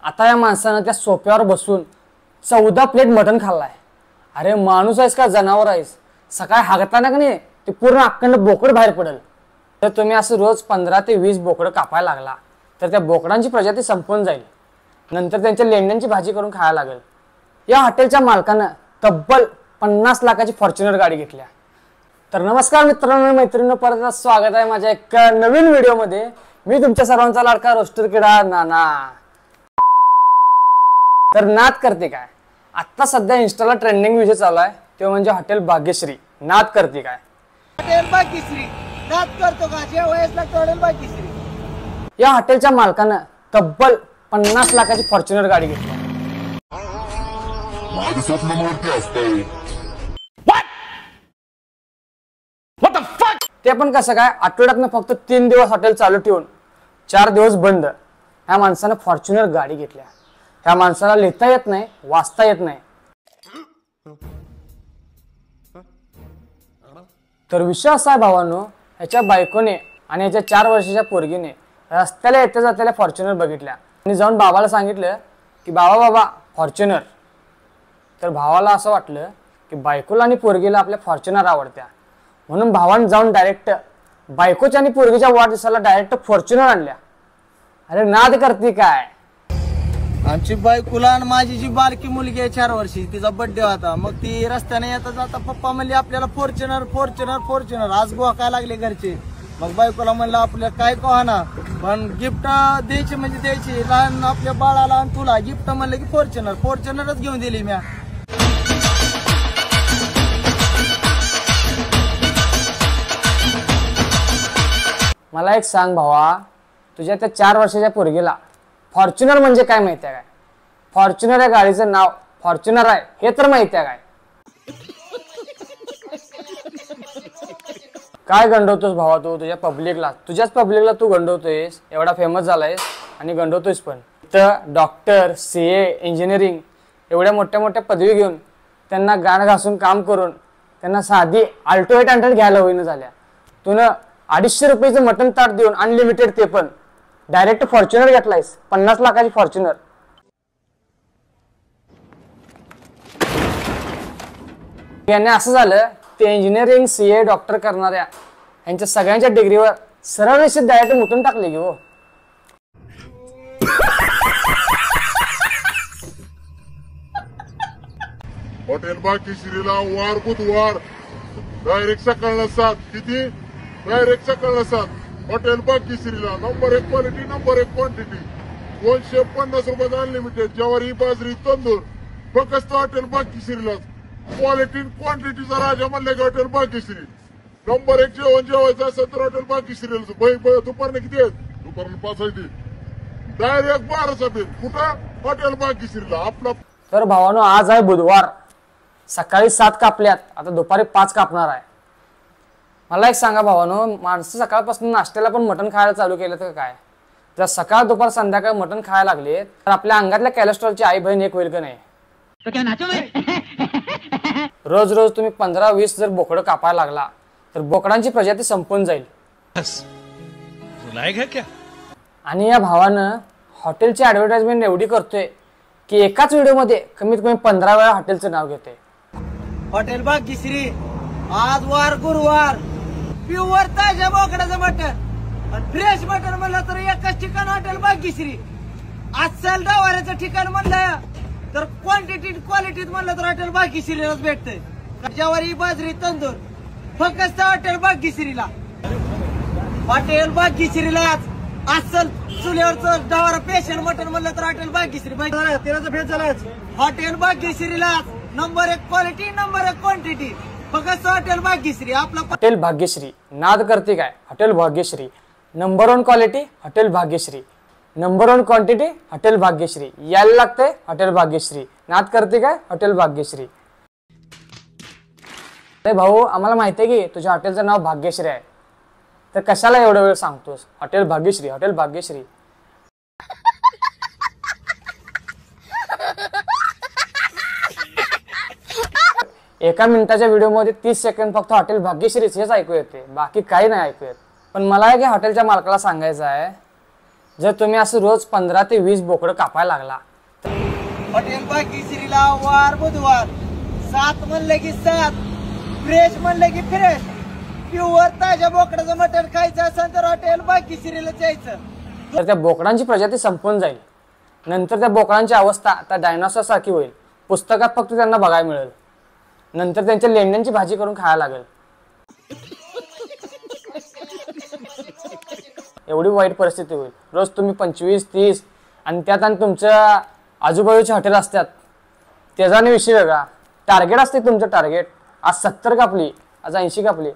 आता या माणसानं त्या सोफ्यावर बसून 14 प्लेट मटण खाल्लाय। अरे माणूस आहेस का जनावर आहेस? सकाळी हागताना का नाही ते पूर्ण अखंड बोकड बाहेर पडेल। तर तुम्ही असं रोज 15 ते 20 बोकडं कापायला लागला तर त्या बोकडांची प्रजाती संपून जाईल। नंतर त्यांच्या लेंड्यांची भाजी करून खायला लागेल। या हॉटेलच्या मालकानं तब्बल 50 लाखाची फॉर्च्युनर गाडी घेतल्या। तर नमस्कार मित्रांनो मैत्रिणींनो, परत स्वागत आहे माझ्या एका नवीन व्हिडिओमध्ये। मी तुमच्या सर्वांचा लाडका रोस्टर किडा नाना। तर नाद करते काय? आता सध्या इंस्टाला ट्रेंडिंग विषय चालू आहे तो म्हणजे हॉटेल भाग्यश्री। नाद करते काय? हॉटेल भाग्यश्री नाद करतो का? जे वयस लागतो हॉटेल भाग्यश्री। या हॉटेलच्या मालकानं तब्बल 50 लाखाची फॉर्च्युनर गाडी घेतली। ते पण कसं काय? आठवड्यातनं फक्त 3 दिवस हॉटेल चालू ठेवून 4 दिवस बंद। ह्या माणसानं फॉर्च्युनर गाडी घेतल्या। ह्या माणसाला लिहिता येत नाही, वाचता येत नाही। तर विषय असा आहे भावांनो, ह्याच्या बायकोने आणि ह्याच्या 4 वर्षाच्या पोरगीने रस्त्याला येत्या जात्याला फॉर्च्युनर बघितल्या आणि जाऊन बाबाला सांगितलं की बाबा फॉर्च्युनर। तर भावाला असं वाटलं की बायकोला आणि पोरगीला आपल्या फॉर्च्युनर आवडत्या, म्हणून भावानं जाऊन डायरेक्ट बायकोच्या आणि पोरगीच्या वाढदिवसाला डायरेक्ट फॉर्च्युनर आणल्या। अरे नाद करते काय? आमची बायकोला आणि माझी जी बारकी मुलगी आहे 4 वर्षी, तिचा बर्थडे होता। मग ती रस्त्याने येता जाता पप्पा म्हणले आपल्याला फॉर्च्युनर फॉर्च्युनर फॉर्च्युनर। आज गोवा लागले घरचे। मग बायकोला म्हणलं आपल्याला काय कहाना पण गिफ्ट द्यायची म्हणजे द्यायची, लहान आपल्या बाळाला आणि तुला गिफ्ट म्हणलं की फॉर्च्युनर फॉर्च्युनरच घेऊन दिली म्या। मला एक सांग भावा, तुझ्या त्या 4 वर्षाच्या पोरगीला फॉर्च्युनर म्हणजे काय माहिती आहे काय? फॉर्च्युनर या गाडीचं नाव फॉर्च्युनर आहे हे तर माहिती आहे काय? काय गंडवतोस भावा तू तुझ्या पब्लिकला? तुझ्याच पब्लिकला तू गंडवतोयस। एवढा फेमस झालायस आणि गंडवतोयस पण। तर डॉक्टर, CA, इंजिनिअरिंग एवढ्या मोठ्या मोठ्या पदवी घेऊन त्यांना गाण घासून काम करून त्यांना साधी अल्टो 800 घ्यायला होईना झाल्या। तुनं 250 रुपयाचं मटन ताट देऊन अनलिमिटेड, ते पण डायरेक्ट फॉर्च्युनर घेतलायस। 50 लाखाची फॉर्च्युनर। याने असं झालं ते इंजिनिअरिंग, CA, डॉक्टर करणाऱ्या यांच्या सगळ्यांच्या डिग्रीवर सरळ रेषेत डायरेक्ट मुतून टाकले की हो। हॉटेल भाग्यश्रीला वार बुधवार डायरेक्ट सकाळला 7 किती डायरेक्ट सकाळला 7 हॉटेल भाग्यश्रीला नंबर 1 क्वालिटी, नंबर 1 क्वांटिटी, 250 रुपयात अनलिमिटेड ज्वारी, बाजरी, तांदूळ फक्त हॉटेल भाग्यश्रीला। क्वालिटी क्वांटिटीचा राजा म्हणले की हॉटेल भाग्यश्री। नंबर 1 जेवण जेवायचं असेल तर हॉटेल भाग्यश्रीला। दुपारने किती आहेत? दुपारने 5 आहे। डायरेक्ट 12चा बिल कुठं? हॉटेल भाग्यश्रीला आपला। तर भावानो, आज आहे बुधवार, सकाळी 7 कापल्यात, आता दुपारी 5 कापणार आहे। मला एक सांगा भावानो, माणसं सकाळपासून नाश्त्याला पण मटण खायला चालू केलं तर काय? जर सकाळ दुपार संध्याकाळ मटण खायला लागले तर आपल्या अंगातल्या कोलेस्ट्रॉलची आई बहीण एक होईल का नाही? रोज रोज तुम्ही 15-20 जर बोकडं कापायला लागला तर बोकडांची प्रजाती संपून जाईल। आणि या भावानं हॉटेलची ऍडव्हर्टाइजमेंट एवढी करतोय की एकाच व्हिडिओमध्ये कमीत कमी 15 वेळा हॉटेलचं नाव घेते। हॉटेल भाग्यश्री आज वार गुरुवार, प्युअर ताज्या बोकडाचं मटण आणि फ्रेश मटण म्हणलं तर एकच ठिकाण हॉटेल भाग्यश्री। अस्सल दवाऱ्याचं ठिकाण म्हणलं तर क्वालिटीत म्हणलं तर हॉटेल भाग्यश्रीलाच भेटतंय। ज्वारी, बाजरी, तांदूळ फक्त हॉटेल भाग्यश्रीला। हॉटेल भाग्यश्रीलाच अस्सल चुलीवरचं डवारा पेशंट मटण म्हणलं तर हॉटेल भाग्यश्री। हॉटेल भाग्यश्रीलाच नंबर 1 क्वालिटी, नंबर 1 क्वांटिटी फक्त हॉटेल भाग्यश्री आपला। हॉटेल भाग्यश्री नाद करते काय? Hotel Bhagyashree number 1 quality, hotel Bhagyashree number 1 quantity, hotel Bhagyashree. यायला लागते हॉटेल भाग्यश्री। नाद करते काय? हॉटेल भाग्यश्री। अरे भाऊ, आम्हाला माहिती आहे की तुझ्या हॉटेलचं नाव भाग्यश्री आहे, तर कशाला एवढा वेळ सांगतोस हॉटेल भाग्यश्री हॉटेल भाग्यश्री? एका मिनिटाच्या व्हिडिओमध्ये 30 सेकंद फक्त हॉटेल भाग्यश्रीच हेच ऐकू येते, बाकी काही नाही ऐकू येत। पण मला की हॉटेलच्या मालकाला सांगायचं आहे, जर तुम्ही असं रोज 15 ते 20 बोकडं कापायला लागला, हॉटेल भाग्यश्रीला वार बुधवार 7 म्हणलं की 7, फ्रेश म्हणलं की फ्रेश, प्युअर ताज्या बोकडाचं मटण खायचं असेल तर हॉटेल भाग्यश्रीला जायचं. तर त्या बोकडांची प्रजाती संपून जाईल. नंतर त्या बोकडांची अवस्था त्या डायनासॉर सारखी होईल. पुस्तकात फक्त त्यांना बघायला मिळेल. नंतर त्यांच्या लेंड्यांची भाजी करून खायला लागेल. एवढी वाईट परिस्थिती होईल. रोज तुम्ही 25-30 आणि त्यात आणि तुमच्या आजूबाजूचे हॉटेल असतात, त्याचा आणि विषय वेगळा. टार्गेट असते तुमचं. टार्गेट आज 70 कापली, आज 80 कापली.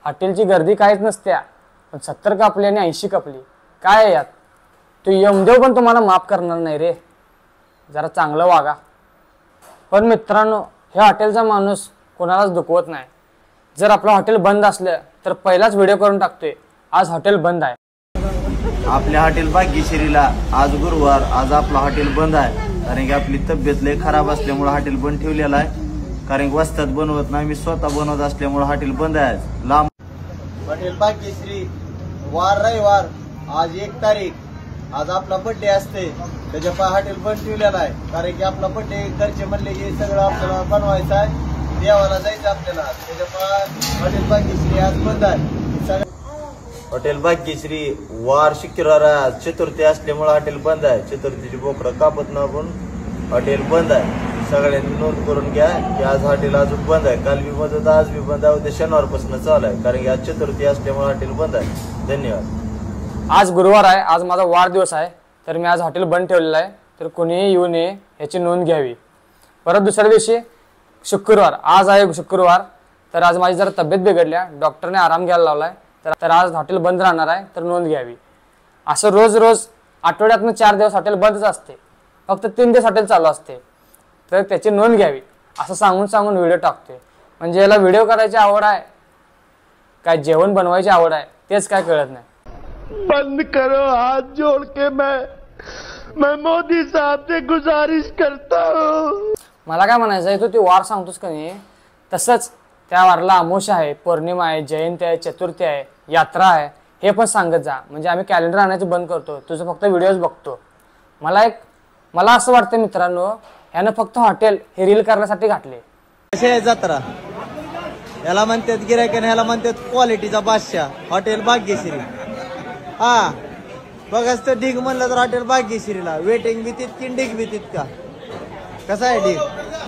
हॉटेलची गर्दी काहीच नसत्या, पण 70 कापली आणि 80 कापली. काय आहे यात? तो यमदेव पण तुम्हाला माफ करणार नाही रे. जरा चांगलं वागा. पण मित्रांनो, ह्या हॉटेलचा माणूस कोणालाच दुखवत नाही. जर आपलं हॉटेल बंद असलं तर पहिलाच व्हिडिओ करून टाकतोय, आज हॉटेल बंद आहे. आपल्या हॉटेल भाग्यश्रीला आज गुरुवार, आज आपलं हॉटेल बंद आहे. कारण की आपली तब्येत लय खराब असल्यामुळे हॉटेल बंद ठेवलेलं आहे. कारण की वस्तात बनवत नाही, मी स्वतः बनवत असल्यामुळे हॉटेल बंद आहे. लांब हॉटेल भाग्यश्री वार रविवार, आज 1 तारीख, आज आपला बर्थडे असते. त्याच्या पाय हॉटेल बंद ठेवलेला आहे. कारण की आपला बर्थडे घरचे म्हणले की सगळं आपल्याला बनवायचं आहे, देवाला जायचं आपल्याला. त्याच्या पाय हॉटेल भाग्यश्री आज बंद आहे. हॉटेल भाग्यश्री वार शुक्रवार, चतुर्थी असल्यामुळे हॉटेल बंद आहे. चतुर्थीची बोकडं कापत ना पण हॉटेल बंद आहे. सगळ्यांनी नोंद करून घ्या की आज हॉटेल अजून बंद आहे. काल बी बंद होतं, आज बी बंद आहे, उद्या शनिवारपासून चालू आहे. कारण की आज चतुर्थी असल्यामुळे हॉटेल बंद आहे. धन्यवाद. आज गुरुवार आहे, आज माझा वाढदिवस आहे, तर मी आज हॉटेल बंद ठेवलेलं आहे. तर कोणीही येऊ नये याची नोंद घ्यावी. परत दुसऱ्या दिवशी शुक्रवार, आज आहे शुक्रवार, तर आज माझी जरा तब्येत बिघडल्या, डॉक्टरने आराम घ्यायला लावलाय, तर आज हॉटेल बंद राहणार आहे, तर नोंद घ्यावी. असं रोज रोज आठवड्यातनं 4 दिवस हॉटेल बंदच असते, फक्त 3 दिवस हॉटेल चालू असते, तर त्याची नोंद घ्यावी. असं सांगून सांगून व्हिडिओ टाकतोय. म्हणजे याला व्हिडिओ करायची आवड आहे काय जेवण बनवायची आवड आहे तेच काय कळत नाही. बंद करो, हाथ जोड़ के मैं मोदी साहब से गुजारिश करता हूँ. मला काय म्हणायचं आहे, तू वार सांगतोस का नाही, तसंच त्या वारला अमावस्या आहे, पौर्णिमा आहे, जयंती आहे, चतुर्थी आहे, यात्रा आहे, हे पण सांगत जा. म्हणजे आम्ही कॅलेंडर आणायचं बंद करतो, तुझं फक्त व्हिडिओज बघतो. मला असं वाटतं मित्रांनो, ह्यानं फक्त हॉटेल हे रील करण्यासाठी घातले. कशी आहे जत्रा? याला म्हणतात गिरायकन, ह्याला म्हणतात क्वालिटीचा बादशाह हॉटेल भाग्यश्री. हा बघाच तर ढीग म्हणलं तर हॉटेल भाग्यश्रीला वेटिंग बी तितकी ढीग बी तितका. कसा आहे ढीग?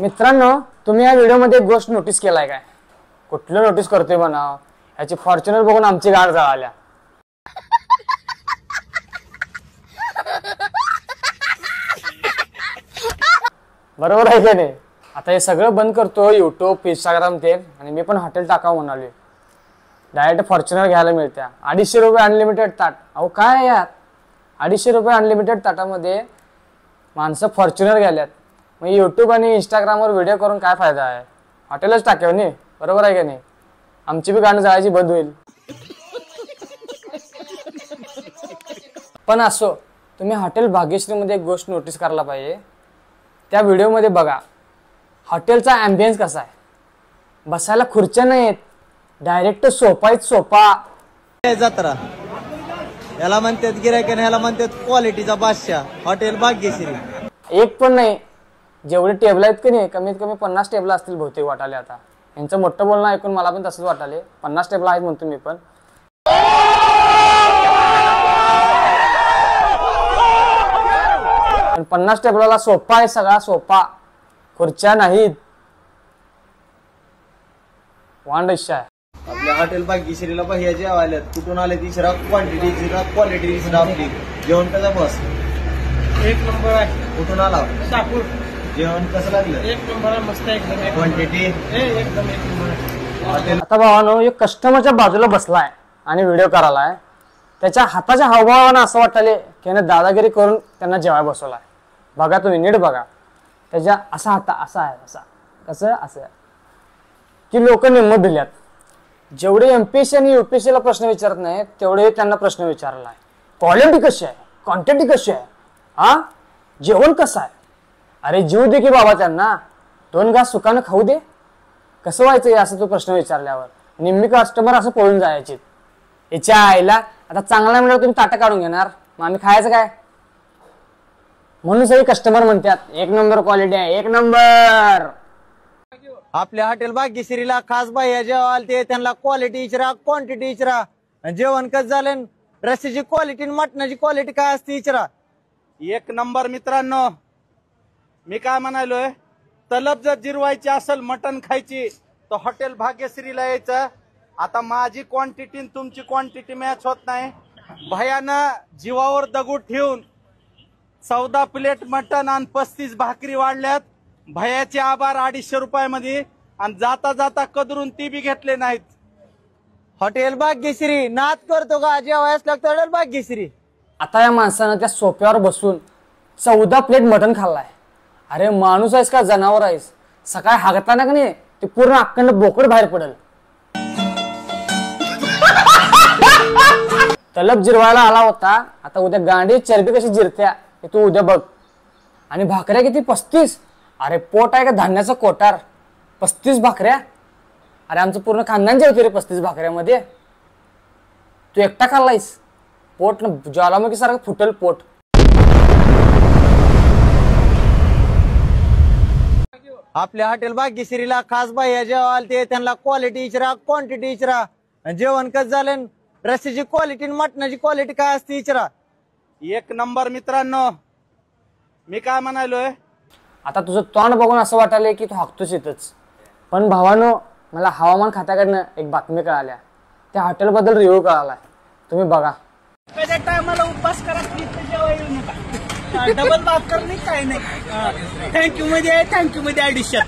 मित्रांनो, तुम्ही या व्हिडिओमध्ये एक गोष्ट नोटीस केलाय काय? कुठलं नोटीस करतोय म्हणा, ह्याची फॉर्च्युनर बघून आमची गाड जळाल्या. बरोबर आहे का नाही? आता हे सगळं बंद करतो, युट्यूब, इंस्टाग्राम ते, आणि मी पण हॉटेल टाकावं म्हणाले. डायरेक्ट फॉर्च्युनर घ्यायला मिळत्या. 250 रुपये अनलिमिटेड ताट. अहो काय यार, 250 रुपये अनलिमिटेड ताटामध्ये माणसं फॉर्च्युनर घ्याल्यात. मग युट्यूब आणि इंस्टाग्रामवर व्हिडिओ करून काय फायदा आहे? हॉटेलच टाकावं नाही. बरोबर आहे का नाही? आमची बी गाणं जायची बंद होईल. पण असो, तुम्ही हॉटेल भाग्यश्रीमध्ये एक गोष्ट नोटीस करायला पाहिजे. त्या व्हिडिओमध्ये बघा, हॉटेलचा ॲम्बियन्स कसा आहे. बसायला खुर्च्या नाहीत, डायरेक्ट सोफा आहेत, सोफा. जत्रा याला म्हणतात गिरायकन, ह्याला म्हणतात क्वालिटीचा बादशाह हॉटेल भाग्यश्री. एक पण नाही, जेवढे टेबल आहेत की नाही, कमीत कमी 50 टेबल असतील बहुतेक वाटाले. आता यांचं मोठं बोलणं ऐकून मला पण तसंच वाटाले. 50 टेबल आहेत म्हणतो मी पण. पण 50 टेबलाला सोफा आहे, सगळा सोफा, खुर्च्या नाहीत. वांड इच्छा आहे. आपल्या हॉटेल भाग्यश्रीला भैया जेवायला कुठून आले? तिसरा क्वांटिटी, क्वालिटी आपली. जेवण कसं बस? 1 नंबर आहे. कुठून आला? शापूर. जेवण कसं लागलं? 1 नंबर मस्त एकदम. क्वांटिटी एकदम 1 नंबर. आता भावानो, एक कस्टमरच्या बाजूला बसलाय आणि व्हिडिओ करायलाय. त्याच्या हाताच्या हावभावानं असं वाटले की याने दादागिरी करून त्यांना जेवाय बसवलाय. बघा तुम्ही, नीट बघा. त्याच्या असा हात असा आहे, असा कसं असं की लोक निम्म भिल्यात. जेवढे एमपीएससी आणि यूपीएससीला प्रश्न विचारत नाही, तेवढे त्यांना प्रश्न विचारलाय. क्वालिटी कशी आहे, क्वांटिटी कशी आहे, हा जेवण कसं आहे. अरे जीव दे की बाबा त्यांना, 2 घास सुखानं खाऊ दे. कसं व्हायचं असं तो प्रश्न विचारल्यावर? निम्मी कस्टमर असं पळून जायचे. याच्या आईला आता चांगला मिळाला तुम्ही ताटं काढून घेणार. मग आम्ही खायचं काय? म्हणून सगळे कस्टमर म्हणतात एक नंबर क्वालिटी आहे, एक नंबर. आपल्या हॉटेल भाग्यश्रीला खास बाह्य जेवायला ते त्यांना क्वालिटी इचरा, क्वांटिटी इचरा. जेवण कसं झालं, रस्त्याची क्वालिटी, मटणाची क्वालिटी काय असते इचरा. एक नंबर मित्रांनो. मी काय म्हणालोय, तलब जर जिरवायची असेल, मटण खायची, तर हॉटेल भाग्यश्रीला यायचं. आता माझी क्वांटिटी तुमची क्वांटिटी मॅच होत नाही. भयानं जीवावर दगड ठेवून 14 प्लेट मटण आणि 35 भाकरी वाढल्यात. भयाचे आभार 250 रुपयामध्ये. आणि जाता जाता कदरून ती बी घेतले नाहीत. हॉटेल भाग्यश्री नाद करतो का जेवायच लागतं हॉटेल भाग्यश्री. आता या माणसानं त्या सोप्यावर बसून 14 प्लेट मटण खाल्लाय. अरे माणूस आहेस का जनावर आहेस? सकाळी हागताना का नाही ते पूर्ण अखंड बोकड बाहेर पडेल. तलब जिरवायला आला होता, आता उद्या गांडी चरबी कशी जिरत्या हे तू उद्या बघ. आणि भाकऱ्या किती? 35. अरे पोट आहे का धान्याचं कोटार? 35 भाकऱ्या. अरे आमचं पूर्ण खानदान जेवते रे 35 भाकऱ्यामध्ये. तू एकटा खाल्लायस? पोट ज्वालामुखी सारखं फुटेल पोट. आपल्या हॉटेल भाग्यश्रीला खास बाह्य जेवायला ते त्यांना क्वालिटी इचरा, क्वांटिटी इचरा. जेवण कसं झालं, रस्त्याची क्वालिटी, मटणाची क्वालिटी काय असते इचरा. एक नंबर मित्रांनो. मी काय म्हणालोय, आता तुझं तोंड बघून असं वाटायलंय की तू हाकतोच इथंच. पण भावानो, मला हवामान खात्याकडनं एक बातमी कळाल्या. त्या हॉटेलबद्दल रिव्ह्यू कळालाय, तुम्ही बघा. कधी टायमाला उपवास करा, जेव्हा येऊ नका. डबल बात करणे काय नाही. थँक्यू मध्ये 250.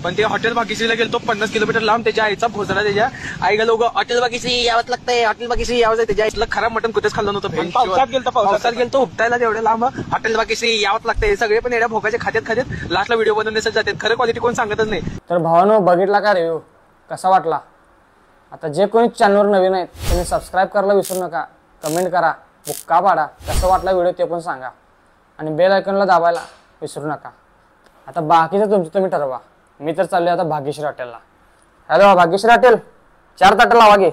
पण ते हॉटेल भाग्यश्रीला गेलो 50 किलोमीटर लांब. त्याच्या आईचा भोजडा, त्याच्या आईला लोक हॉटेल भाग्यश्री यावंच लागतंय, हॉटेल भाग्यश्री यावं. त्याच्या आईला खराब मटण कुठेच खाल्लं नव्हतं. पावसात गेलतो उपटायला तेवढे लांब हॉटेल भाग्यश्री यावंच लागतंय. सगळे पण एवढ्या भोगाच्या खात्यात लास्टला व्हिडिओ बनवण्यासाठी जातात. खरं क्वालिटी कोण सांगतच नाही. तर भावानो, बघितला का रिव्ह्यू? कसा वाटला? आता जे कोणी चॅनलवर नवीन आहेत त्यांनी सबस्क्राईब करायला विसरू नका. कमेंट करा, बुक्का पाडा, कसं वाटला व्हिडिओ ते पण सांगा. आणि बेल आयकॉनला दाबायला विसरू नका. आता बाकीचं तुमचं तुम्ही ठरवा. मी तर चाललोय आता भाग्यश्री हॉटेलला. हॅलो भाग्यश्री हॉटेल, 4 ताटं लावा गे.